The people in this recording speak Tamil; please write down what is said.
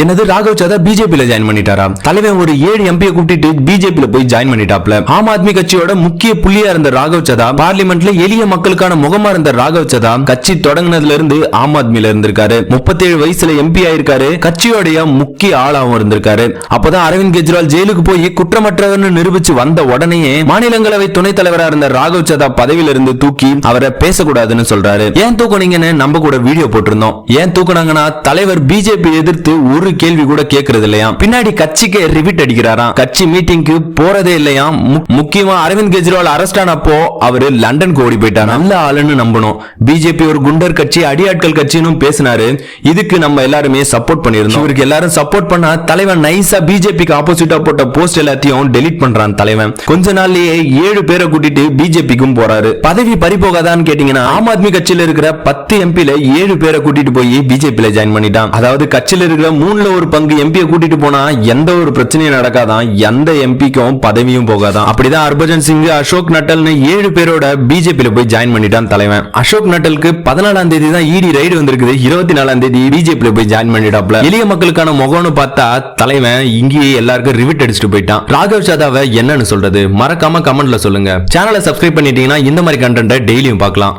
என்னது ராகவ் சதா பிஜேபியில ஜாயின் பண்ணிட்டாரா? தலைவன் ஒரு 7 எம்பியை கூட்டிட்டு பிஜேபியில போய் ஜாயின் பண்ணிட்டாப்ல. ஆம் ஆத்மி கட்சியோட முக்கிய புள்ளியா இருந்த ராகவ் சதா பார்லிமெண்ட்ல எளிய மக்களுக்கான முகமா இருந்த ராகவ் சதா கட்சி தொடங்கினதுல இருந்து ஆம் ஆத்மியில இருந்திருக்காரு. 37 வயசுல எம்பி ஆயிருக்காரு. கட்சியோடைய முக்கிய ஆளாவும் இருந்திருக்காரு. அப்பதான் அரவிந்த் கெஜ்ரிவால் ஜெயிலுக்கு போய் குற்றமற்றவர்னு நிரூபிச்சு வந்த உடனே மாநிலங்களவை துணைத் தலைவரா இருந்த ராகவ் சதா பதவியில இருந்து தூக்கி அவரை பேசக்கூடாதுன்னு சொல்றாரு. ஏன் தூக்குனீங்கன்னு நம்ம கூட வீடியோ போட்டிருந்தோம். ஏன் தூக்குனாங்கன்னா தலைவர் பிஜேபி எதிர்த்து ஒரு கேள்வி கூட கேட்கறது இல்லையா, பின்னாடி கட்சிக்கு ரிவிட் அடிக்கிறாராம், கட்சி மீட்டிங்க்கு போறதே இல்லையா. முக்கியமா அரவிந்த் கெஜ்ரிவால் அரெஸ்ட் ஆனப்போ அவரு லண்டனுக்கு ஓடி போயிட்டார். நல்ல ஆளுன்னு நம்பணும். பிஜேபி ஒரு குண்டர் கட்சி, அடியாட்கள் கட்சின்னு பேசினாரு. இதுக்கு நம்ம எல்லாருமே சப்போர்ட் பண்ணிருந்தோம். இவருக்கு எல்லாரும் சப்போர்ட் பண்ணா தலைவன் நைஸா பிஜேபிக்கு ஆப்போசிட்டா போட்ட போஸ்ட் எல்லாத்தையும் டெலீட் பண்றான் தலைவன். கொஞ்ச நாள்லயே 7 பேரை கூட்டிட்டு பிஜேபிக்கும் போறாரு. பதவி பறிபோகாதான்னு கேட்டீங்கன்னா ஆம் ஆத்மி கட்சியில இருக்கிற 10 எம்பில 7 பேரை கூட்டிட்டு போய் பிஜேபியில ஜாயின் பண்ணிட்டான். அதாவது கட்சியில இருக்கிற 3ல ஒரு பங்கு எம்பியை கூட்டிட்டு போனா எந்த ஒரு பிரச்சனையும் நடக்காதான், எந்த எம்பிக்கும் பதவியும் போகாதான். அப்படிதான் ஹர்பஜன் சிங், அசோக் நட்டல்னு 7 பேரோட பிஜேபியில போய் ஜாயின் பண்ணிட்டான் தலைவன். அசோக் நட்டலுக்கு 14ஆம் தேதி தான் இடி ரைடு வந்திருக்குது. 24ஆம் தேதி பிஜேபியில போய் ஜாயின் பண்ணிட்டாப்ல. எளிய மக்களுக்கான முகம்னு பார்த்தா தலைவன் இங்கேயே எல்லாருக்கும் ரிவிட் அடிச்சுட்டு போயிட்டான். ராகவ் சதாவை என்னன்னு சொல்றது? மறக்காம கமெண்ட்ல சொல்லுங்க. சேனலை சப்ஸ்கிரைப் பண்ணிட்டீங்கன்னா இந்த மாதிரி கண்டென்ட்டை டெய்லியும் பார்க்கலாம்.